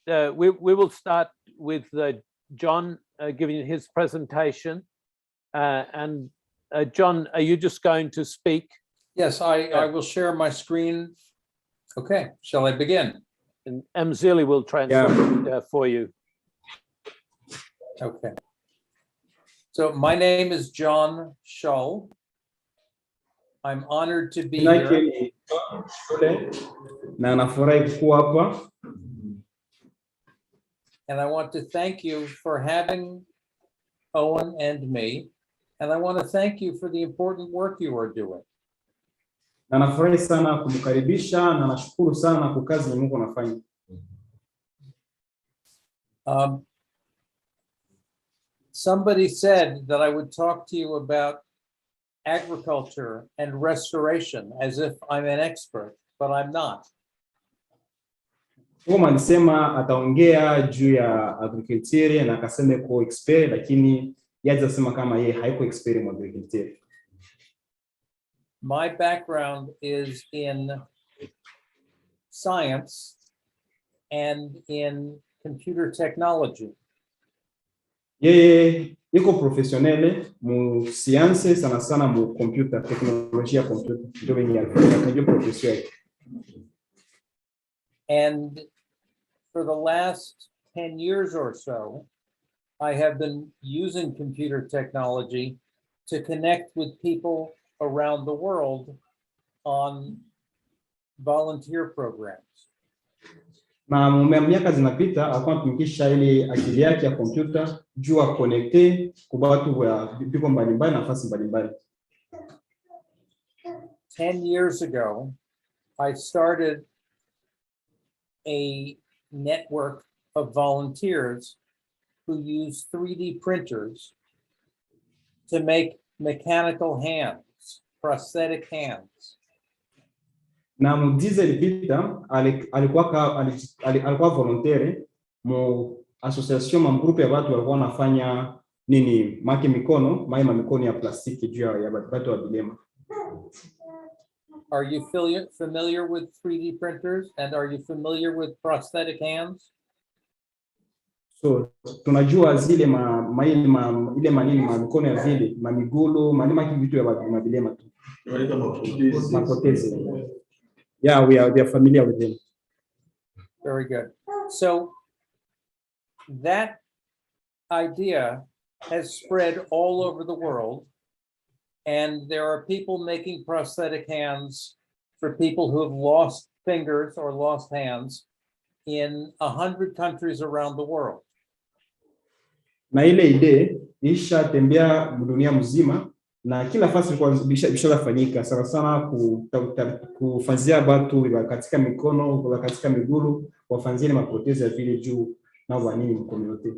we will start with John giving his presentation. And John, are you just going to speak? Yes, I will share my screen. Okay, shall I begin? And Mzili will translate for you. Okay. So my name is JohnSchull. I'm honored to be here. And I want to thank you for having Owen and me. And I want to thank you for the important work you are doing. Somebody said that I would talk to you about agriculture and restoration as if I'm an expert, but I'm not. Alisema ataongea juu ya agriculture na akasema ko expert, lakini yaje sema kama yeye haiko expert mu agriculture. My background is in science and in computer technology. Yeye iko professionnel mu science sana sana mu computer teknolojia computer ndio wenye alifanya profession. And for the last 10 years or so, I have been using computer technology to connect with people around the world on volunteer programs. Na miaka zinapita akamtumikisha ile akili yake ya computer juu a connecter kwa watu wa vipo mbalimbali na nafasi mbalimbali. 10 years ago, I started a network of volunteers who use 3D printers to make mechanical hands, prosthetic hands. Na mdize ilipita alikuwa volontaire mu association ma group ya watu walikuwa wanafanya nini maima mikono ya plastiki juu ya watu wa dilema. Are you familiar with 3D printers, and are you familiar with prosthetic hands? So tunajua zile ile manini mikono ya vile migulu vitu ya dilema tu. Mapotezi. Yeah, we are familiar with them. Very good. So that idea has spread all over the world, and there are people making prosthetic hands for people who have lost fingers or lost hands in 100 countries around the world. Na ile idea isha tembea dunia mzima na kila fasi ilikuwa bishafanyika sana sana kufanyia watu katika mikono katika miguu wafanyie maprotezi ya vile juu na wanini community.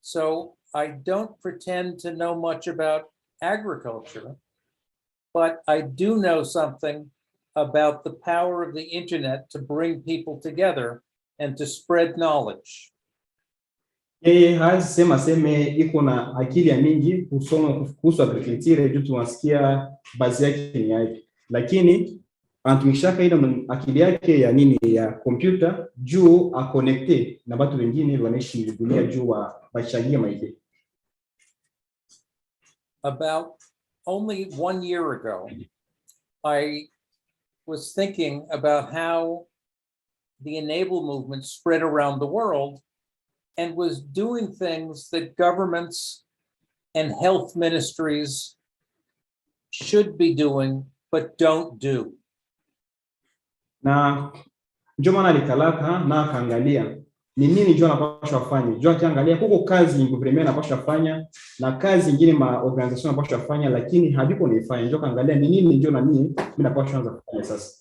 So I don't pretend to know much about agriculture, but I do know something about the power of the internet to bring people together and to spread knowledge. Sema iko na akili ya mingi kusoma kuhusu agriculture juu tunasikia baadhi yake ni yake, lakini antumishaka ile akili yake ya nini ya computer juu a connecte na watu wengine wanaishi dunia juu wa bachangia maide. About only 1 year ago, I was thinking about how the Enable movement spread around the world and was doing things that governments and health ministries should be doing, but don't do. Na ndio maana alikalaka na kaangalia ni nini ndio anapaswa kufanya. Ndio akiangalia huko kazi government anapaswa kufanya na kazi nyingine ma organization anapaswa kufanya, lakini hadiko naifanya. Ndio kaangalia ni nini ndio na mimi napaswa anza kufanya sasa.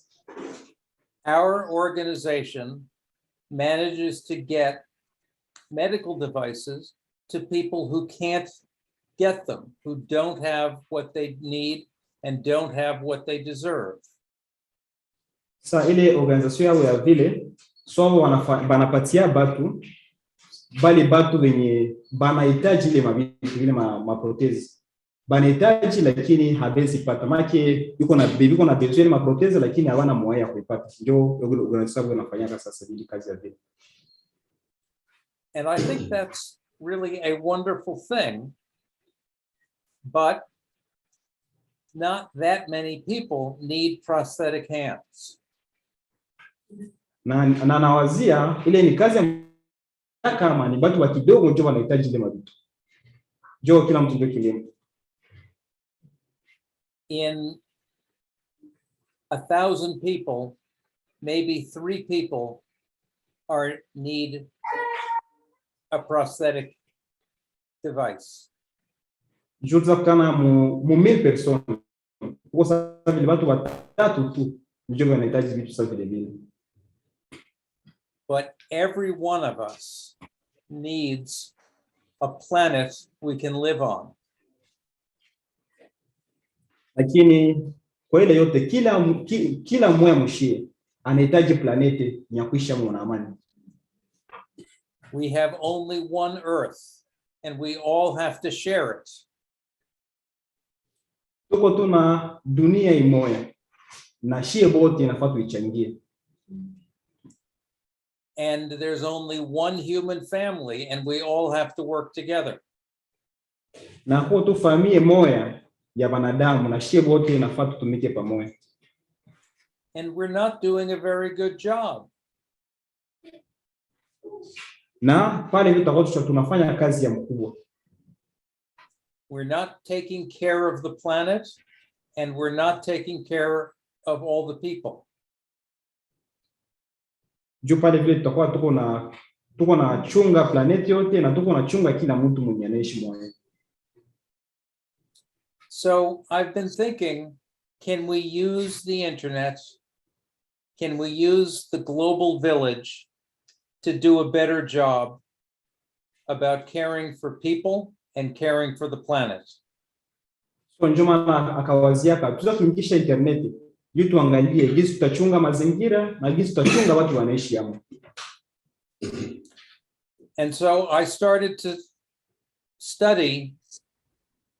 Our organization manages to get medical devices to people who can't get them, who don't have what they need and don't have what they deserve. Sa ile organization yao ya vile so wanapatia batu bali batu wenye banahitaji ile mabitu ile maprotezi. banahitaji lakini hawezi pata, make yuko na besoin ma prothèse lakini hawana moyo ya kuipata. Ndio organization wanafanyaka sasa hii kazi ya vile. And I think that's really a wonderful thing, but not that many people need prosthetic hands. Na nawazia ile ni kazi kama ni watu wa kidogo ndio wanahitaji ile mavitu. Ndio kila mtu ndio kilimo. In 1,000 people, maybe 3 people need a prosthetic device. Juza kutana mu 1000 personnes. Kwa sababu ni watu watatu tu ndio wanahitaji vitu sasa vile. But every one of us needs a planet we can live on. Lakini kwa ile yote kila mmoja mshie anahitaji planeti ya kuisha mwa amani. We have only one Earth and we all have to share it. Tuko tuna dunia imoja na shie bote inafaa tuichangie. And there's only one human family and we all have to work together. Na kwa tu familia moja ya wanadamu na shie bote inafaa tutumike pamoja. And we're not doing a very good job. Na pale ndio tunafanya kazi ya mkubwa. We're not taking care of the planet and we're not taking care of all the people. Juu pale vile tutakuwa tuko na chunga planeti yote na tuko na chunga kila mtu mwenye anaishi moyo. So I've been thinking, can we use the internet? Can we use the global village to do a better job about caring for people and caring for the planet? So ndio maana akawazia tutatumikisha internet ili tuangalie jinsi tutachunga mazingira na jinsi tutachunga watu wanaishi hapo. And so I started to study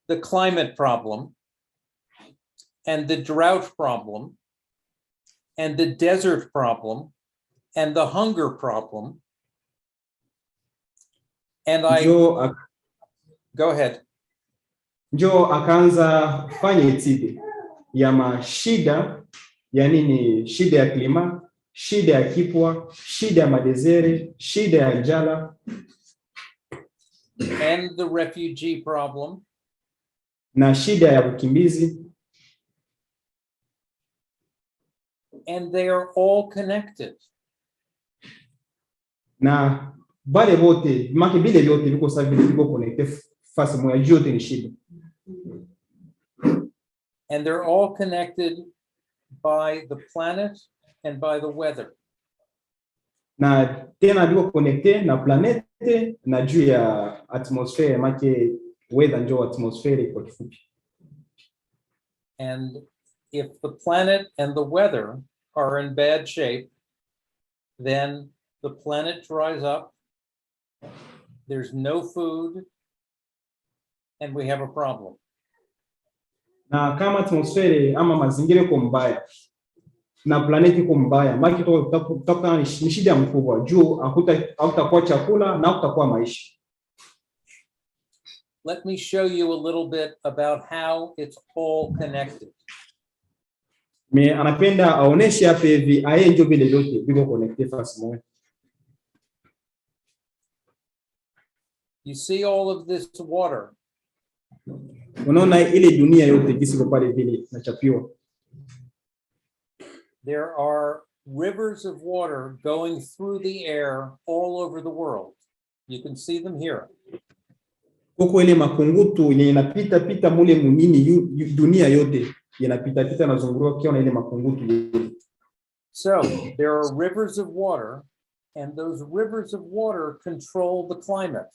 the climate problem and the drought problem and the desert problem and the hunger problem. And go ahead. Njo akaanza fanya itide ya mashida ya nini, shida ya klima, shida ya kipwa, shida ya madezere, shida ya njala and the refugee problem na shida ya ukimbizi. And they are all connected. Na bale bote maki bile vyote viko sawa vile viko connected fasi moja, yote ni shida. And they're all connected by the planet and by the weather. Na tena viko connected na planete na juu ya atmosphere, make weather ndio atmosphere kwa kifupi. And if the planet and the weather are in bad shape, then the planet dries up, there's no food, and we have a problem. Na kama atmosphere ama mazingira yako mbaya na planeti iko mbaya, maki tutakuwa ni shida mkubwa juu hakutakuwa chakula na hakutakuwa maisha. Let me show you a little bit about how it's all connected. Me anapenda aoneshe hapa hivi aenjo vile vyote viko connected fast moja. You see all of this water. Unaona ile dunia yote kisiko pale vile nachapiwa. There are rivers of water going through the air all over the world. You can see them here. Kuko ile makungutu yenye inapita mule munini dunia yote inapita na zunguruka kiona ile makungutu. So there are rivers of water, and those rivers of water control the climate.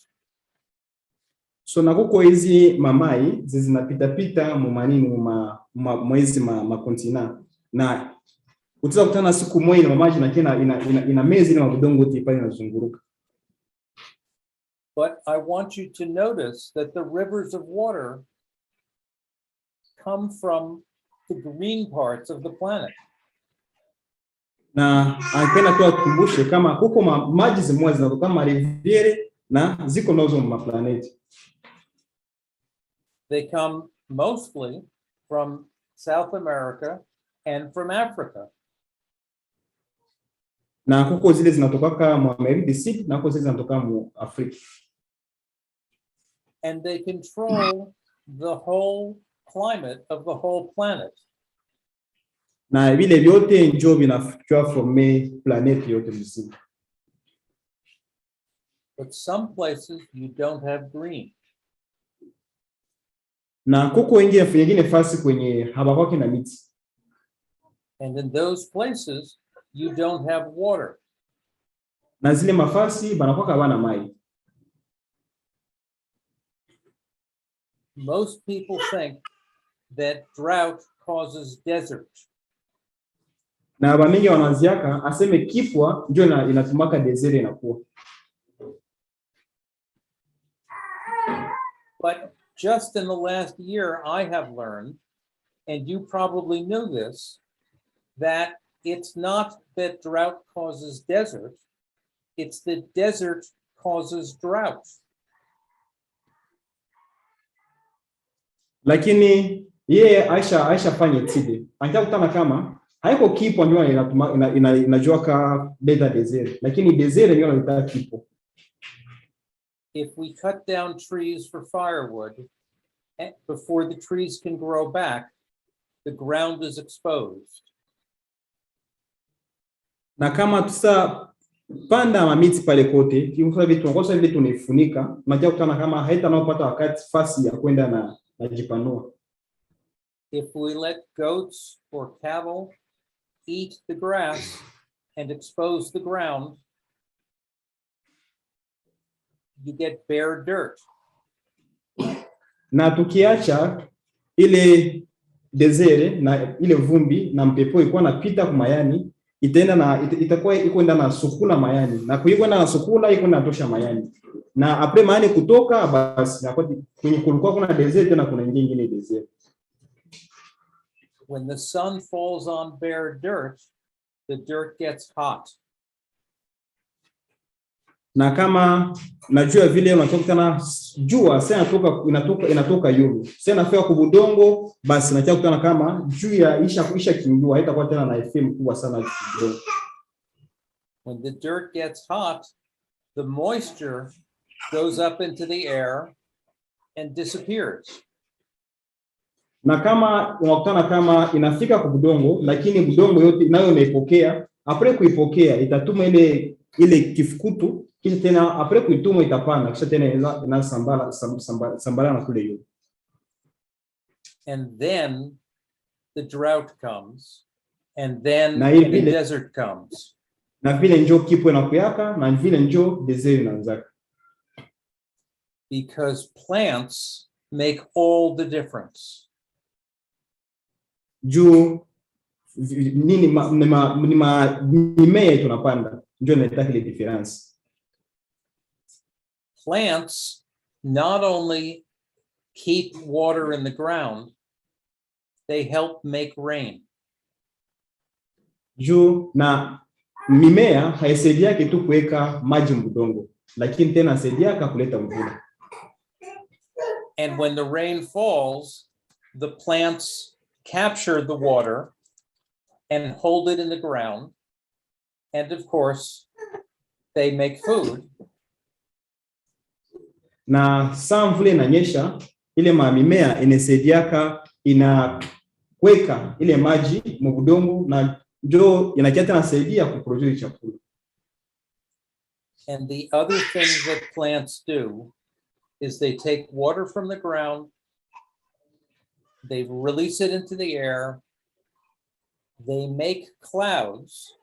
So na kuko hizi mamai zinapita mu manini mwezi makontina na utaweza kutana siku moja ile mamaji na kina ina mezi ile mabudongo yote pale inazunguruka. But I want you to notice that the rivers of water come from the green parts of the planet. Na anapenda tu akukumbushe kama huko maji zimwa zinatoka mariviere na ziko nazo maplaneti. They come mostly from South America and from Africa. Na huko zile zinatoka mu America du Sud na huko zile zinatoka mu Afrika. And they control the whole climate of the whole planet. Na vile vyote ndio vinafikia forme planeti yote mzima. But some places you don't have green. Na kuko wengine fasi kwenye habakwake na miti. And in those places you don't have water. Na zile mafasi banakwaka bana mai. Most people think that drought causes desert. Na bamingi wanaziaka aseme kipwa ndio inatumaka desert inakuwa. But just in the last year, I have learned, and you probably knew this, that it's not that drought causes desert, it's that desert causes drought. Lakini yeye Aisha fanye tide. Anataka kutana kama haiko kipo ndio inajua ka data desert, lakini desert ndio inaleta kipo. If we cut down trees for firewood, before the trees can grow back, the ground is exposed. Na kama tusa panda mamiti pale kote, kiufa vitu ngosa vile tunefunika, unajua kutana kama haita naopata wakati fasi ya kwenda na jipanua. If we let goats or cattle eat the grass and expose the ground, you get bare dirt. Na tukiacha ile desert na ile vumbi na mpepo ikuwa napita kumayani, itakuwa iko ndani na sukula mayani, na kuikwenda na sukula iko natosha mayani, na apre mayani kutoka basi na kwenye kulikuwa kuna desert na kuna nyingine desert. When the sun falls on bare dirt, the dirt gets hot. Na kama najua vile unatokana jua sasa inatoka yulu sasa nafika kubudongo, basi nataka kutana kama juu ya isha kimbua haitakuwa tena na FM kubwa sana kidogo. When the dirt gets hot, the moisture goes up into the air and disappears. Na kama unakutana kama inafika kubudongo, lakini budongo yote nayo inaipokea, apre kuipokea itatuma ile kifukutu, kisha tena apre kuituma itapanda, kisha tena inasambala na kule yote. And then the drought comes, and then the desert comes. Na vile njoo kipo inakuyaka, na vile njoo desert inaanzaka. Because plants make all the difference. Juu nini mimea tunapanda ndio inaleta ile difference. Plants not only keep water in the ground, they help make rain. Juu na mimea haisaidiaki tu kuweka maji mudongo, lakini tena saidiaka kuleta mvua. And when the rain falls, the plants capture the water and hold it in the ground. And of course, they make food. Na saa mvula inanyesha, ile mimea inasaidiaka inaweka ile maji mudongo na ndio inakiata nasaidia kuproduce chakula. And the other thing that plants do is they take water from the ground, they release it into the air, they make clouds,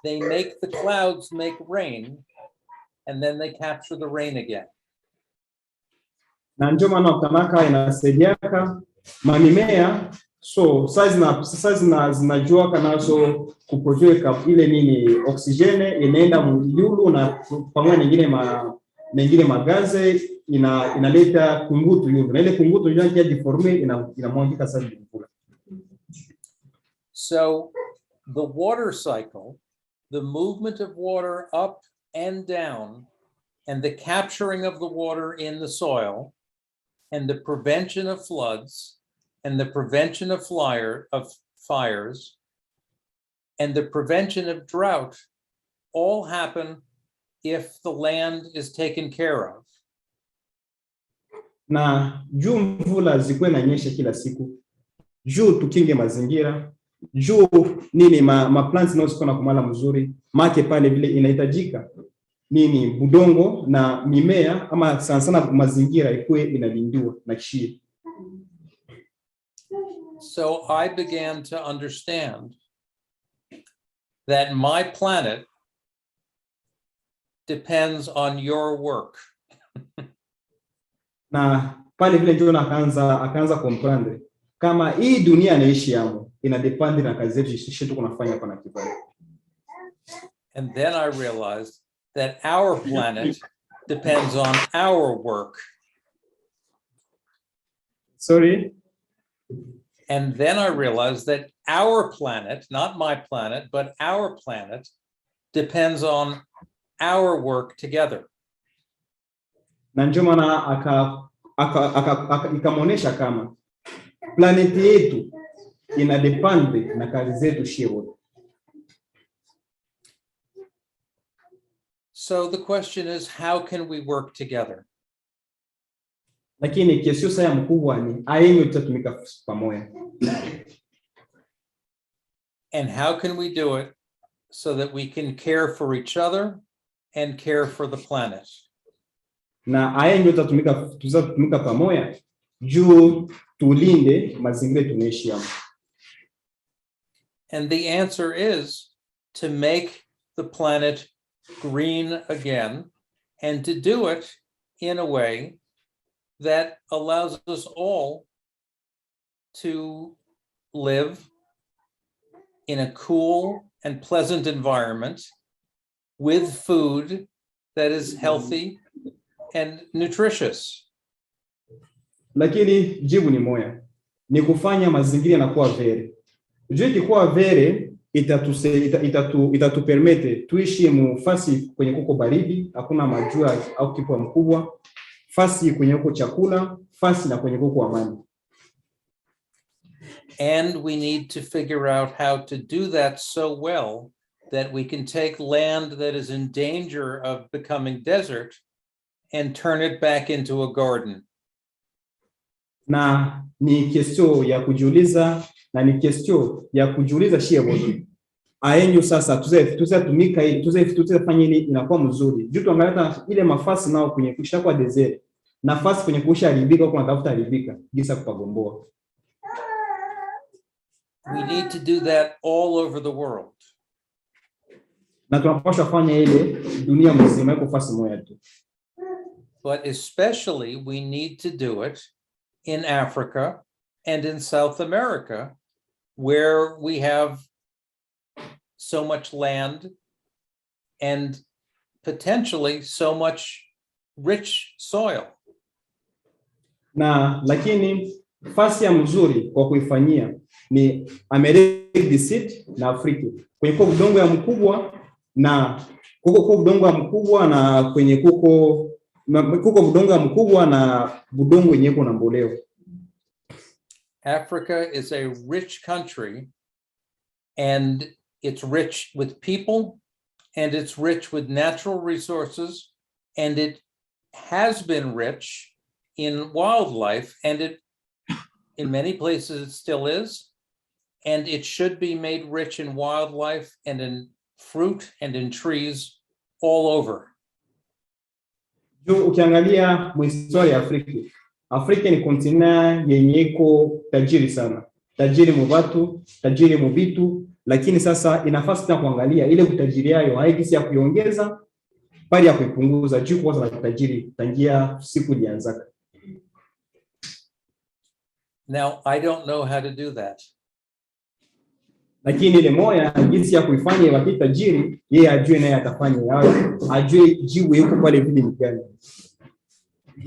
they make the clouds make rain, and then they capture the rain again. Na ndio maana utanaka inasaidiaka mamimea, so sasa zinajua kanazo kuproduce ile nini oksijeni inaenda mjulu na pamoja nyingine mengine magaze inaleta kungutu hiyo, na ile kungutu ndio inakia deforme inamwangika sana mvula. So the water cycle, the movement of water up and down, and the capturing of the water in the soil, and the prevention of floods, and the prevention of fires, and the prevention of drought, all happen if the land is taken care of. Na juu mvula zikuwe na nyesha kila siku, juu tukinge mazingira, juu nini plants na usikona kumala mzuri, make pale vile inahitajika nini budongo na mimea ama sana sana mazingira ikuwe inalindiwa na kishie. So I began to understand that my planet depends on your work. Na pale vile ndio akaanza comprendre kama hii dunia naishi yamo ina depend na kazi zetu sisi tuko nafanya hapa na kibali. And then I realized that our planet depends on our work. Sorry? And then I realized that our planet, not my planet, but our planet depends on our work together. Na ndio maana ikamuonesha kama planeti yetu ina depend na kazi zetu shewo. So the question is, how can we work together? Lakini kesho saya mkubwa ni ayenyo tutatumika pamoja. And how can we do it so that we can care for each other and care for the planet? Na ayenyo tutatumika pamoja juu tulinde mazingira tunaishi hapo. And the answer is to make the planet green again, and to do it in a way that allows us all to live in a cool and pleasant environment with food that is healthy and nutritious. Lakini jibu ni moja, ni kufanya mazingira yanakuwa vere. Juu ikikuwa vere itatupermete tuishi mufasi kwenye kuko baridi, hakuna majua au kipwa mkubwa, fasi kwenye kuko chakula, fasi na kwenye kuko amani. And we need to figure out how to do that so well that we can take land that is in danger of becoming desert and turn it back into a garden. Na ni question ya kujiuliza, na ni question ya kujiuliza shie wote. Ayenyo sasa tuzatumika ili tuzafanya ili inakuwa mzuri. Juu tuangalia ile mafasi nao kwenye kusha kwa desert. Nafasi kwenye kusha haribika kwa tafuta haribika gisa kupagomboa. We need to do that all over the world. Na tunapaswa fanya ile dunia mzima iko fasi moja tu. But especially we need to do it in Africa and in South America, where we have so much land and potentially so much rich soil. Na lakini fasi ya mzuri kwa kuifanyia ni America na Afrika. Kwenye kwa udongo ya mkubwa na kuko udongo ya mkubwa na kwenye kuko udongo ya mkubwa na budongo yenye kuna mboleo. Africa is a rich country, and it's rich with people, and it's rich with natural resources, and it has been rich in wildlife, and it in many places it still is, and it should be made rich in wildlife and in fruit and in trees all over. Juu ukiangalia historia ya Afrika ni kontina yenye iko tajiri sana. Tajiri mu watu, tajiri mu vitu, lakini sasa inafasi na kuangalia ile utajiri yao haikisi ya kuiongeza bali ya kuipunguza juu kwa sababu tajiri tangia siku ilianza. Now, I don't know how to do that. lakini ile moya jinsi ya kuifanya wakati tajiri, yeye ajue naye atafanya, ajue jibu yuko pale vile ni gani.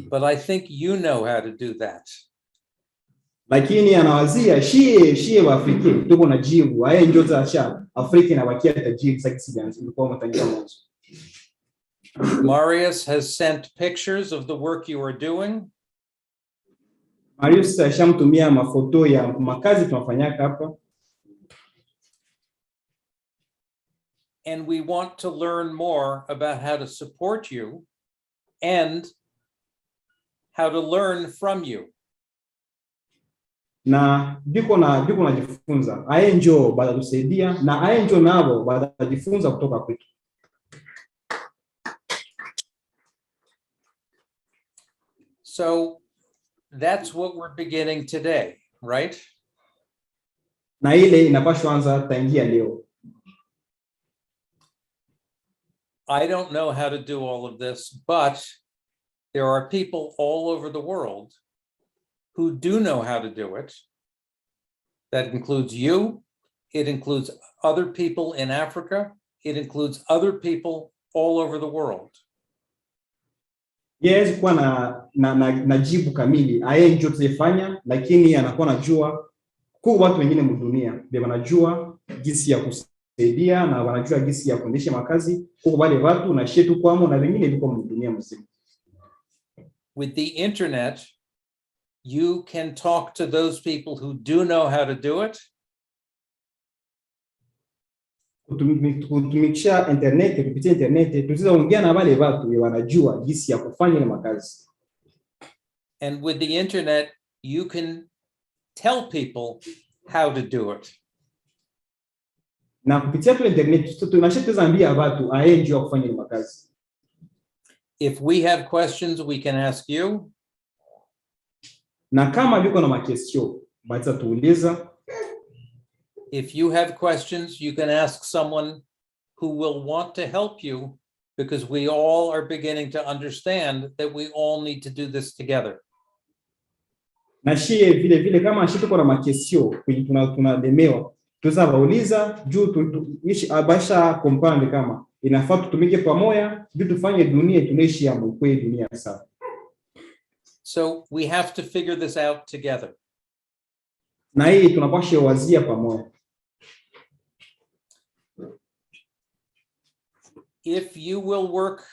But I think you know how to do that. Lakini anawazia shie wa Afrika tuko na jibu, haya ndio za Afrika na wakia tajiri sasa ilikuwa mtangia mwanzo. Marius has sent pictures of the work you are doing. Marius ashamtumia mafoto ya makazi tunafanyaka hapa. And we want to learn more about how to support you and how to learn from you. Na biko najifunza, aye njoo batatusaidia na aye njoo nabo batajifunza kutoka kwetu. So that's what we're beginning today, right? Na ile inapaswa anza tangia leo. I don't know how to do all of this, but there are people all over the world who do know how to do it. That includes you. It includes other people in Africa. It includes other people all over the world. Yes, kuwa na jibu kamili, aye njoo tuzifanya, lakini anakuwa najua kwa watu wengine mdunia, ndio wanajua jinsi ya kusaidia na wanajua jinsi ya kuendesha makazi kwa wale watu na shetu kwamo na wengine liko mdunia mzima. With the internet, you can talk to those people who do know how to do it. Kutumikisha internet, kupitia internet, tunaweza ongea na wale watu wanajua jinsi ya kufanya ile makazi. And with the internet, you can tell people how to do it. Na kupitia tu internet, tunashiteza ambia watu aye njoo kufanya ile makazi. If we have questions, we can ask you. Na kama biko na makesio, bata tuuliza. If you have questions, you can ask someone who will want to help you, because we all are beginning to understand that we all need to do this together. Na shie vile kama shie tuko na makesio, tunalemewa, tuza wauliza juu ishi abasha kompande kama inafaa tutumike pamoja juu tufanye dunia tunaishi ya mkweli dunia sawa. So we have to figure this out together. Na hii tunapaswa wazia pamoja. If you will work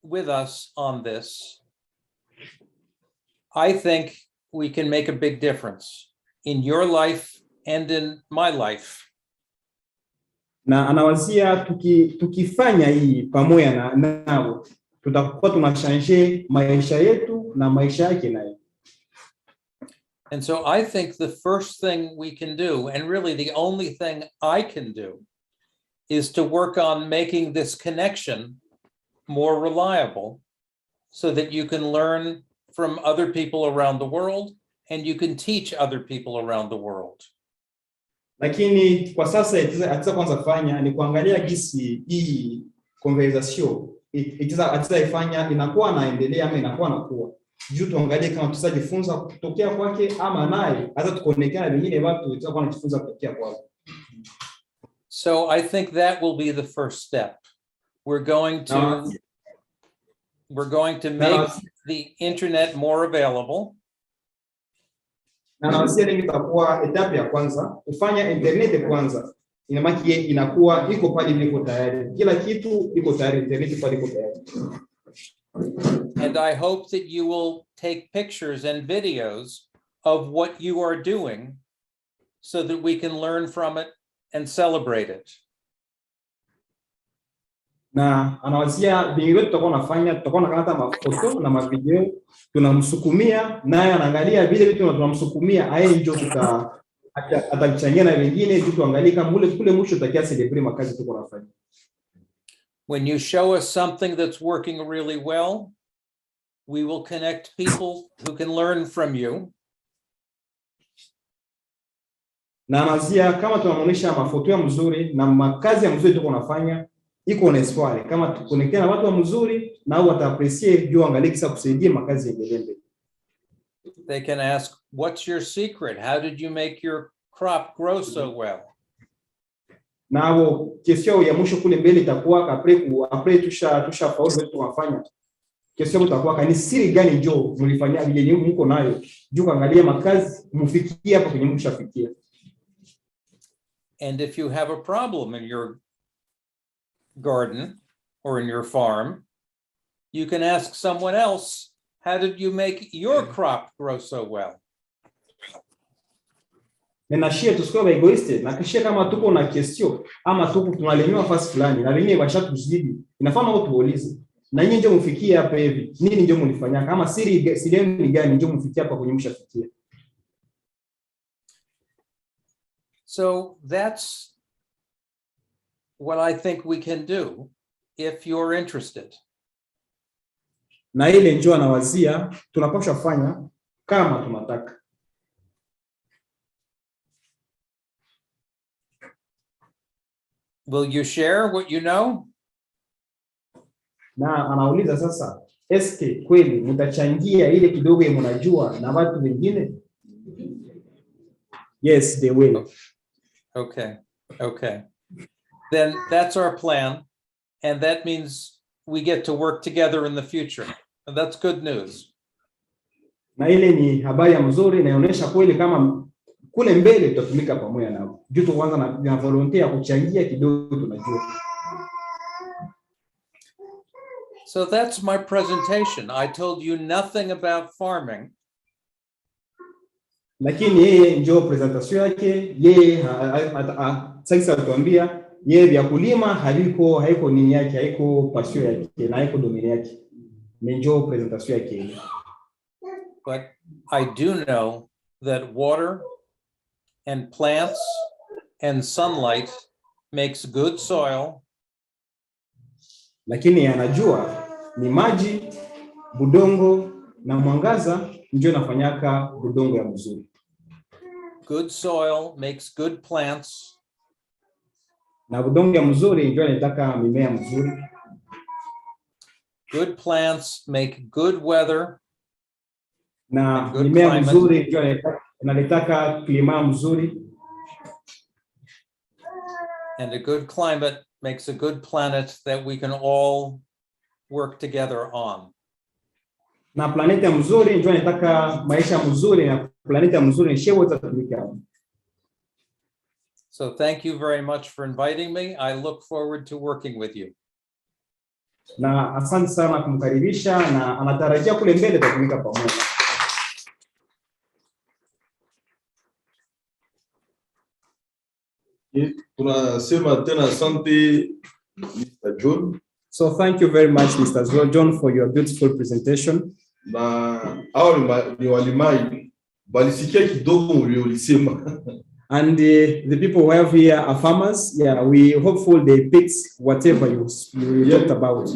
with us on this, I think we can make a big difference in your life and in my life. Na anawazia tukifanya hii pamoja nao tutakuwa tunashanje maisha yetu na maisha yake naye. And so I think the first thing we can do, and really the only thing I can do, is to work on making this connection more reliable so that you can learn from other people around the world and you can teach other people around the world. Lakini kwa sasa atiza kwanza kufanya ni kuangalia gisi hii conversation atiza ifanya inakuwa naendelea ama inakuwa nakuwa. Juu tuangalie kama tutajifunza kutokea kwake ama naye hata tukonekana wengine watu tutakuwa tunajifunza kutokea kwake. So I think that will be the first step. We're going to make the internet more available. Na nawasia ndio itakuwa etapu ya kwanza, kufanya internet kwanza. Inamaki inakuwa iko pale liko tayari. Kila kitu iko tayari, internet pale iko tayari. And I hope that you will take pictures and videos of what you are doing so that we can learn from it and celebrate it. Na anawazia bingi tutakuwa nafanya, tutakuwa nakata mafoto na mavideo, tunamsukumia naye anaangalia vile vitu tunamsukumia aye njoo atachangia na wengine vitu tuangalie kama kule mwisho tutakia celebrate makazi tuko nafanya. When you show us something that's working really well, we will connect people who can learn from you. Na anazia kama tunamuonesha mafoto ya mzuri na makazi ya mzuri tuko nafanya, iko na espoir kama tukonektea na watu wa mzuri na wao wataappreciate juu angalie kisa kusaidia makazi ya mbele. They can ask, what's your secret? How did you make your crop grow so well? nao kesho ya mwisho kule mbele itakuwa après tusha faulu wetu tunafanya. Kesho itakuwa ni siri gani njoo mlifanyia vile mko nayo. Juu kaangalia makazi mfikie hapo kwenye mshafikia. And if you have a problem in your garden or in your farm, you can ask someone else, how did you make your crop grow so well? Na shia tusikuwa egoiste na kishia kama tuko na question ama tuko tunalemewa fasi fulani na wenyewe washatuzidi, inafaa mao tuulize na nyinyi ndio mfikie hapa hivi, nini ndio mlifanya, kama siri ni gani ndio mfikie hapa kwenye mshafikia. So that's what I think we can do if you're interested. Na ile njoo anawazia tunapaswa fanya kama tunataka. Will you share what you know? Na anauliza sasa, eske kweli mtachangia ile kidogo mnajua na watu wengine? Yes, they will. Okay. Then that's our plan. And that means we get to work together in the future. And that's good news. Na ile ni habari mzuri, inaonyesha kweli kama kule mbele tutatumika pamoja nao. Juu tuanza na volunteer ya kuchangia kidogo tunajua. So that's my presentation. I told you nothing about farming. Lakini yeye njoo presentation yake, yeye sasa atuambia yeye vya kulima haiko nini yake, haiko passion yake na haiko domain yake. Njoo presentation yake. But I do know that water and plants and sunlight makes good soil. Lakini anajua ni maji, budongo na mwangaza ndio inafanyaka budongo ya mzuri. Good soil makes good plants. Na budongo ya mzuri ndio inataka mimea mzuri. Good plants make good weather. Na mimea mzuri ndio inataka klima mzuri. And a good climate makes a good planet that we can all work together on. Na planeta mzuri ndio inataka maisha mzuri, na planeta mzuri shewe tutatumika. So thank you very much for inviting me. I look forward to working with you. Na asante sana kumkaribisha, na anatarajia kule mbele tutatumika pamoja. Tunasema tena asante Mr. John. So thank you very much Mr. John for your beautiful presentation. Na hao ni walimai balisikia kidogo ulisema. And the people who have here are farmers. Yeah, we hopeful they picked whatever you talked about.